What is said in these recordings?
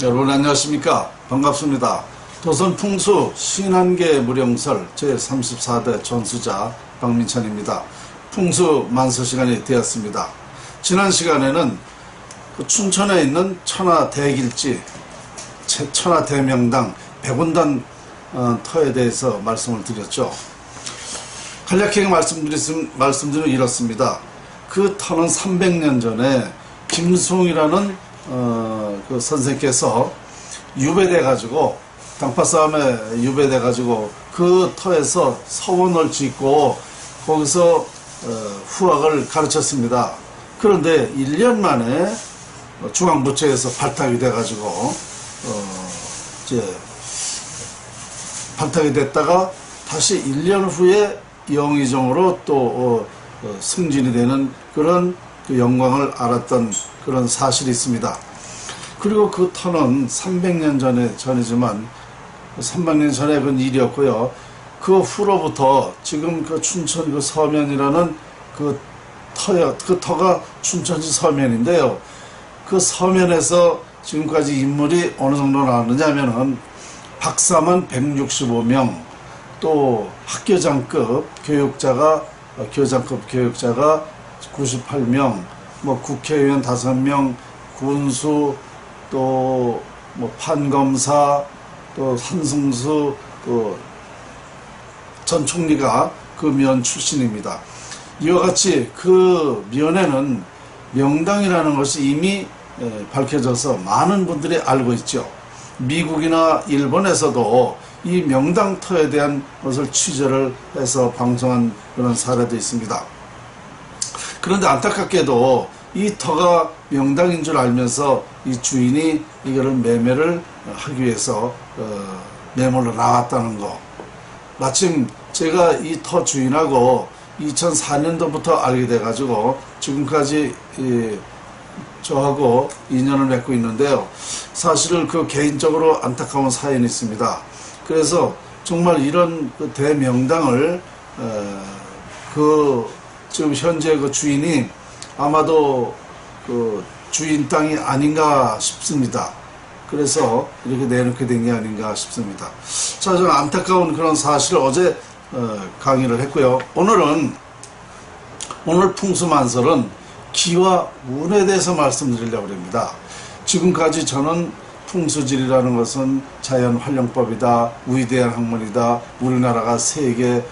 여러분 안녕하십니까? 반갑습니다. 도선풍수 신한계 무령설 제34대 전수자 박민찬입니다. 풍수 만서 시간이 되었습니다. 지난 시간에는 춘천에 있는 천하대길지 천하대명당 백운단 터에 대해서 말씀을 드렸죠. 간략하게 말씀드리면 이렇습니다. 그 터는 300년 전에 김숭이라는 그 선생께서 유배돼가지고 당파 싸움에 유배돼가지고 그 터에서 서원을 짓고 거기서 후학을 가르쳤습니다. 그런데 1년 만에 중앙부처에서 발탁이 돼가지고 이제 발탁이 됐다가 다시 1년 후에 영의정으로 또 승진이 되는 그런 그 영광을 알았던 그런 사실이 있습니다. 그리고 그 터는 300년 전이지만 300년 전에 그 일이었고요. 그 후로부터 지금 그 춘천 그 서면이라는 그 터가 춘천시 서면인데요. 그 서면에서 지금까지 인물이 어느 정도 나왔느냐 하면은 박사만 165명, 또 학교장급 교육자가 98명, 뭐 국회의원 5명, 군수, 또 뭐 판검사, 또 한승수, 또 전 총리가 그 면 출신입니다. 이와 같이 그 면에는 명당이라는 것이 이미 밝혀져서 많은 분들이 알고 있죠. 미국이나 일본에서도 이 명당터에 대한 것을 취재를 해서 방송한 그런 사례도 있습니다. 그런데 안타깝게도 이 터가 명당인 줄 알면서 이 주인이 이거를 매매를 하기 위해서 매물로 나왔다는 거. 마침 제가 이 터 주인하고 2004년도부터 알게 돼가지고 지금까지 저하고 인연을 맺고 있는데요. 사실은 그 개인적으로 안타까운 사연이 있습니다. 그래서 정말 이런 그 대명당을 지금 현재 그 주인이 아마도 그 주인 땅이 아닌가 싶습니다. 그래서 이렇게 내놓게 된 게 아닌가 싶습니다. 자, 저는 안타까운 그런 사실을 어제 강의를 했고요. 오늘 풍수만설은 기와 운에 대해서 말씀드리려고 합니다. 지금까지 저는 풍수질이라는 것은 자연활용법이다, 위대한 학문이다, 우리나라가 세계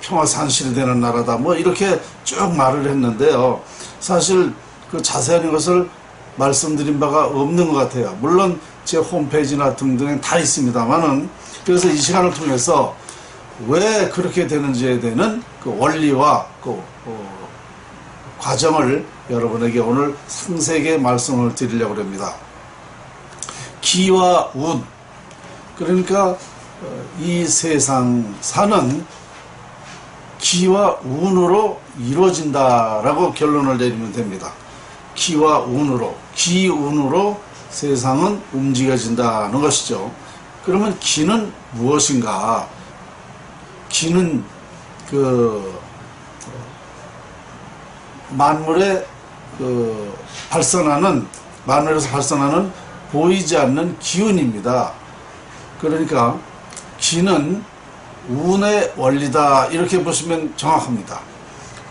평화산실이 되는 나라다, 뭐 이렇게 쭉 말을 했는데요. 사실 그 자세한 것을 말씀드린 바가 없는 것 같아요. 물론 제 홈페이지나 등등에 다 있습니다만은, 그래서 이 시간을 통해서 왜 그렇게 되는지에 대한 그 원리와 그 과정을 여러분에게 오늘 상세하게 말씀을 드리려고 합니다. 기와 운, 그러니까 이 세상사는 기와 운으로 이루어진다라고 결론을 내리면 됩니다. 기와 운으로, 기운으로 세상은 움직여진다는 것이죠. 그러면 기는 무엇인가? 기는 만물에 만물에서 발산하는 보이지 않는 기운입니다. 그러니까 기는 운의 원리다, 이렇게 보시면 정확합니다.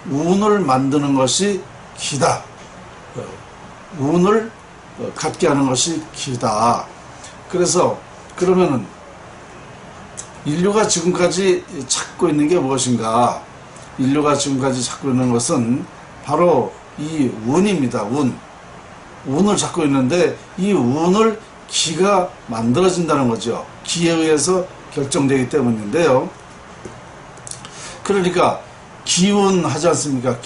운을 만드는 것이 기다. 운을 갖게 하는 것이 기다. 그래서 그러면은 인류가 지금까지 찾고 있는 게 무엇인가? 인류가 지금까지 찾고 있는 것은 바로 이 운입니다. 운을 찾고 있는데 이 운을 기가 만들어진다는 거죠. 기에 의해서 결정되기 때문인데요. 그러니까 기운 하지 않습니까?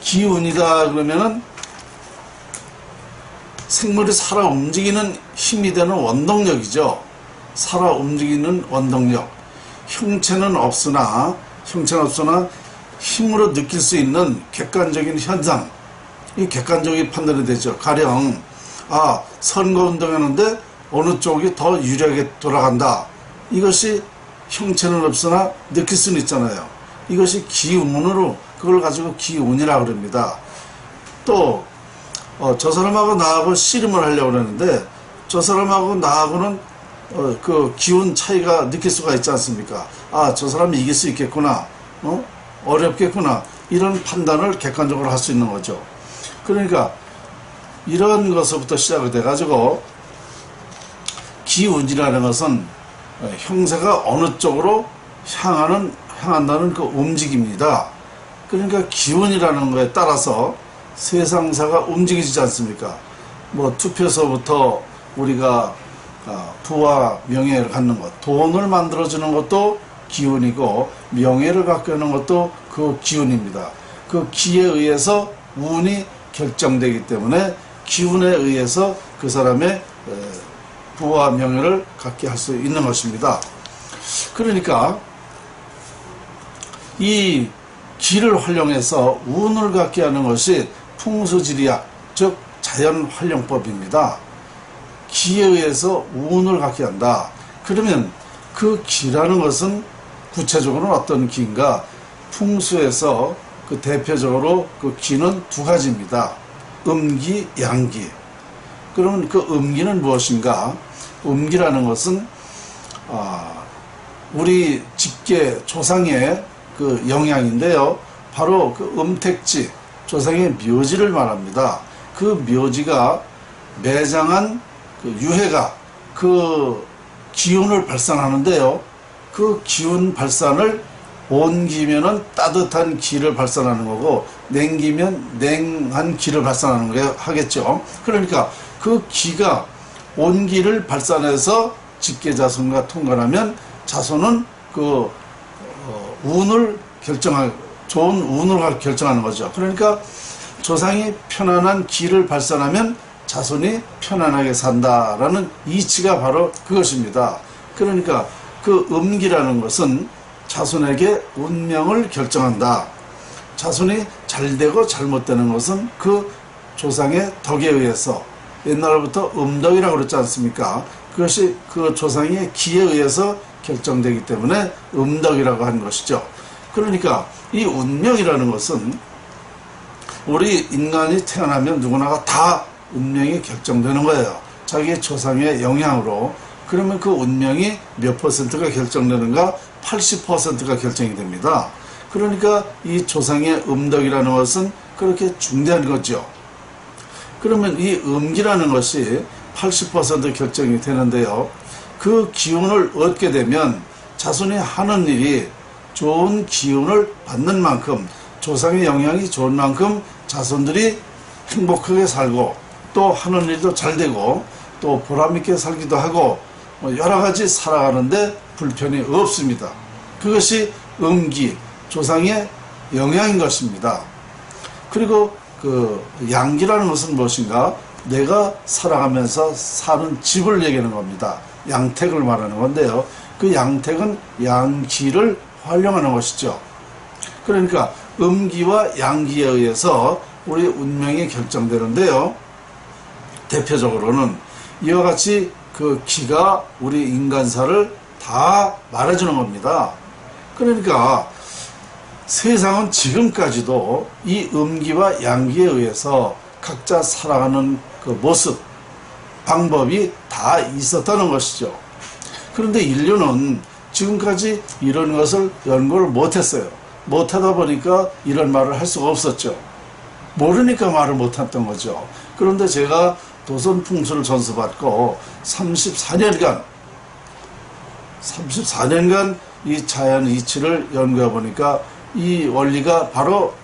기운이다 그러면은 생물이 살아 움직이는 힘이 되는 원동력이죠. 살아 움직이는 원동력. 형체는 없으나 힘으로 느낄 수 있는 객관적인 현상, 이 객관적인 판단이 되죠. 가령 선거 운동하는데 어느 쪽이 더 유리하게 돌아간다. 이것이 형체는 없으나 느낄 수는 있잖아요. 이것이 기운으로, 그걸 가지고 기운이라고 합니다. 또 저 사람하고 나하고 씨름을 하려고 그러는데 저 사람하고 나하고는 그 기운 차이가 느낄 수가 있지 않습니까? 아, 저 사람이 이길 수 있겠구나. 어렵겠구나. 이런 판단을 객관적으로 할 수 있는 거죠. 그러니까 이런 것부터 시작이 돼가지고 기운이라는 것은 형세가 어느 쪽으로 향한다는 그 움직임입니다. 그러니까 기운이라는 거에 따라서 세상사가 움직이지 않습니까? 뭐 투표서부터 우리가 부와 명예를 갖는 것, 돈을 만들어주는 것도 기운이고 명예를 갖게 하는 것도 그 기운입니다. 그 기에 의해서 운이 결정되기 때문에 기운에 의해서 그 사람의 부와 명예를 갖게 할 수 있는 것입니다. 그러니까 이 기를 활용해서 운을 갖게 하는 것이 풍수지리학, 즉 자연활용법입니다. 기에 의해서 운을 갖게 한다. 그러면 그 기라는 것은 구체적으로는 어떤 기인가? 풍수에서 그 대표적으로 그 기는 두 가지입니다. 음기, 양기. 그러면 그 음기는 무엇인가? 음기라는 것은 우리 직계 조상의 그 영향인데요. 바로 그 음택지, 조상의 묘지를 말합니다. 그 묘지가 매장한 그 유해가 그 기운을 발산하는데요. 그 기운 발산을 온기면은 따뜻한 기를 발산하는 거고 냉기면 냉한 기를 발산하는 거 하겠죠. 그러니까 그 기가 온기를 발산해서 직계자손과 통관하면 자손은 그 운을 좋은 운을 결정하는 거죠. 그러니까 조상이 편안한 기를 발산하면 자손이 편안하게 산다라는 이치가 바로 그것입니다. 그러니까 그 음기라는 것은 자손에게 운명을 결정한다. 자손이 잘되고 잘못되는 것은 그 조상의 덕에 의해서 옛날부터 음덕이라고 그랬지 않습니까? 그것이 그 조상의 기에 의해서 결정되기 때문에 음덕이라고 하는 것이죠. 그러니까 이 운명이라는 것은 우리 인간이 태어나면 누구나가 다 운명이 결정되는 거예요. 자기의 조상의 영향으로. 그러면 그 운명이 몇 퍼센트가 결정되는가? 80%가 결정이 됩니다. 그러니까 이 조상의 음덕이라는 것은 그렇게 중대한 거죠. 그러면 이 음기라는 것이 80% 결정이 되는데요. 그 기운을 얻게 되면 자손이 하는 일이 좋은 기운을 받는 만큼, 조상의 영향이 좋은 만큼 자손들이 행복하게 살고 또 하는 일도 잘 되고 또 보람있게 살기도 하고 여러 가지 살아가는데 불편이 없습니다. 그것이 음기, 조상의 영향인 것입니다. 그리고 그 양기라는 것은 무엇인가? 내가 살아가면서 사는 집을 얘기하는 겁니다. 양택을 말하는 건데요. 그 양택은 양기를 활용하는 것이죠. 그러니까 음기와 양기에 의해서 우리 운명이 결정되는데요. 대표적으로는 이와 같이 그 기가 우리 인간사를 다 말해주는 겁니다. 그러니까 세상은 지금까지도 이 음기와 양기에 의해서 각자 살아가는 그 모습, 방법이 다 있었다는 것이죠. 그런데 인류는 지금까지 이런 것을 연구를 못했어요. 못하다 보니까 이런 말을 할 수가 없었죠. 모르니까 말을 못했던 거죠. 그런데 제가 도선풍수를 전수받고 34년간 이 자연 이치를 연구해 보니까 이 원리가 바로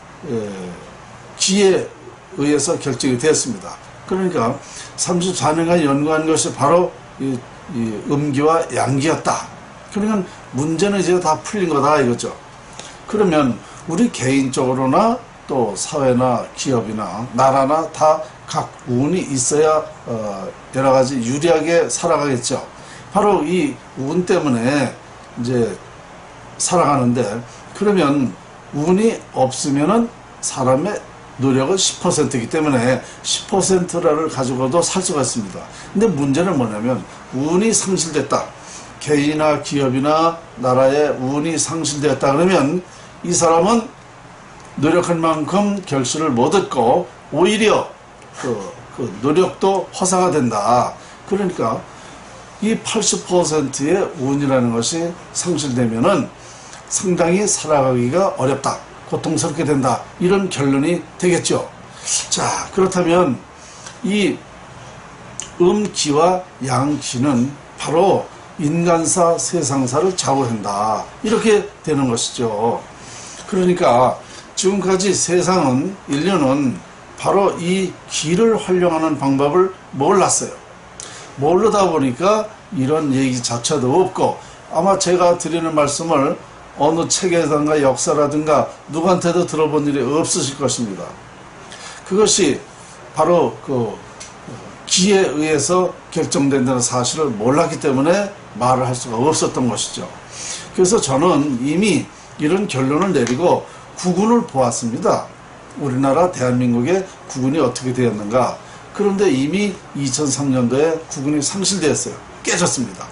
기에 의해서 결정이 되었습니다. 그러니까 34년간 연구한 것이 바로 이 음기와 양기였다. 그러면 문제는 이제 다 풀린 거다 이거죠. 그러면 우리 개인적으로나 또 사회나 기업이나 나라나 다 각 운이 있어야 여러 가지 유리하게 살아가겠죠. 바로 이 운 때문에 이제 살아가는데, 그러면 운이 없으면은 사람의 노력은 10%이기 때문에 10%를 가지고도 살 수가 있습니다. 근데 문제는 뭐냐면 운이 상실됐다. 개인이나 기업이나 나라의 운이 상실되었다 그러면 이 사람은 노력한 만큼 결실을 못 얻고 오히려 그 노력도 허사가 된다. 그러니까 이 80%의 운이라는 것이 상실되면은 상당히 살아가기가 어렵다. 고통스럽게 된다. 이런 결론이 되겠죠. 자, 그렇다면 이 음기와 양기는 바로 인간사, 세상사를 좌우한다. 이렇게 되는 것이죠. 그러니까 지금까지 세상은, 인류는 바로 이 기를 활용하는 방법을 몰랐어요. 모르다 보니까 이런 얘기 자체도 없고, 아마 제가 드리는 말씀을 어느 책이라든가 역사라든가 누구한테도 들어본 일이 없으실 것입니다. 그것이 바로 그 기에 의해서 결정된다는 사실을 몰랐기 때문에 말을 할 수가 없었던 것이죠. 그래서 저는 이미 이런 결론을 내리고 국운을 보았습니다. 우리나라 대한민국의 국운이 어떻게 되었는가. 그런데 이미 2003년도에 국운이 상실되었어요. 깨졌습니다.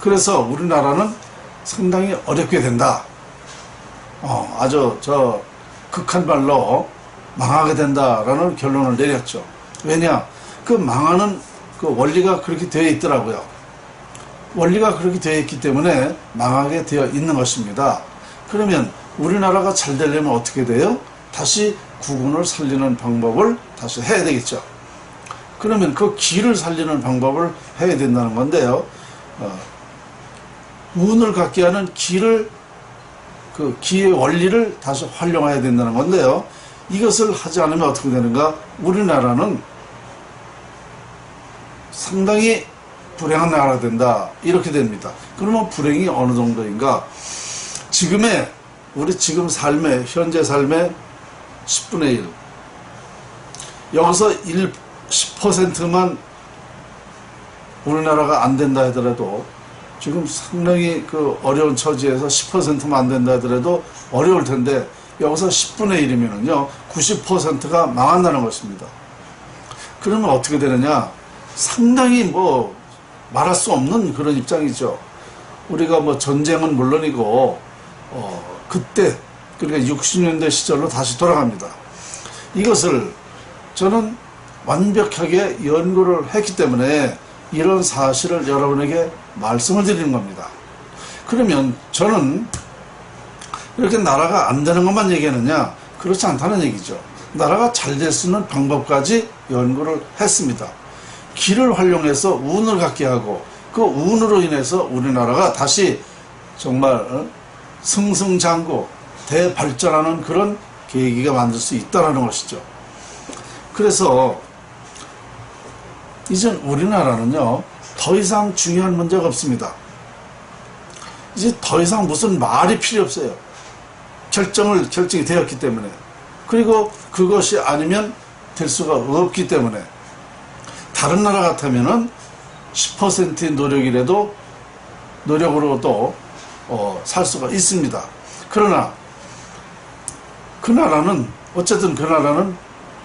그래서 우리나라는 상당히 어렵게 된다. 아주 극한 말로 망하게 된다라는 결론을 내렸죠. 왜냐? 그 망하는 그 원리가 그렇게 되어 있더라고요. 원리가 그렇게 되어 있기 때문에 망하게 되어 있는 것입니다. 그러면 우리나라가 잘 되려면 어떻게 돼요? 다시 국운을 살리는 방법을 다시 해야 되겠죠. 그러면 그 기를 살리는 방법을 해야 된다는 건데요. 운을 갖게 하는 기를, 그 기의 원리를 다시 활용해야 된다는 건데요. 이것을 하지 않으면 어떻게 되는가? 우리나라는 상당히 불행한 나라가 된다. 이렇게 됩니다. 그러면 불행이 어느 정도인가? 우리 지금 삶의, 현재 삶의 10분의 1. 여기서 10%만 우리나라가 안 된다 하더라도, 지금 상당히 그 어려운 처지에서 10%만 안 된다 하더라도 어려울 텐데, 여기서 10분의 1이면은요, 90%가 망한다는 것입니다. 그러면 어떻게 되느냐? 상당히 말할 수 없는 그런 입장이죠. 우리가 전쟁은 물론이고, 그때, 그러니까 60년대 시절로 다시 돌아갑니다. 이것을 저는 완벽하게 연구를 했기 때문에 이런 사실을 여러분에게 말씀을 드리는 겁니다. 그러면 저는 이렇게 나라가 안 되는 것만 얘기하느냐? 그렇지 않다는 얘기죠. 나라가 잘 될 수 있는 방법까지 연구를 했습니다. 기를 활용해서 운을 갖게 하고, 그 운으로 인해서 우리나라가 다시 정말 승승장구, 대발전하는 그런 계기가 만들 수 있다는 것이죠. 그래서 이제 우리나라는요, 더 이상 중요한 문제가 없습니다. 이제 더 이상 무슨 말이 필요 없어요. 결정이 되었기 때문에. 그리고 그것이 아니면 될 수가 없기 때문에. 다른 나라 같으면은 10%의 노력으로도 살 수가 있습니다. 그러나 어쨌든 그 나라는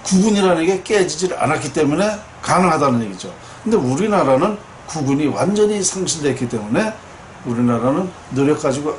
국운이라는 게 깨지질 않았기 때문에 가능하다는 얘기죠. 근데 우리나라는 국운이 완전히 상실됐기 때문에 우리나라는 노력 가지고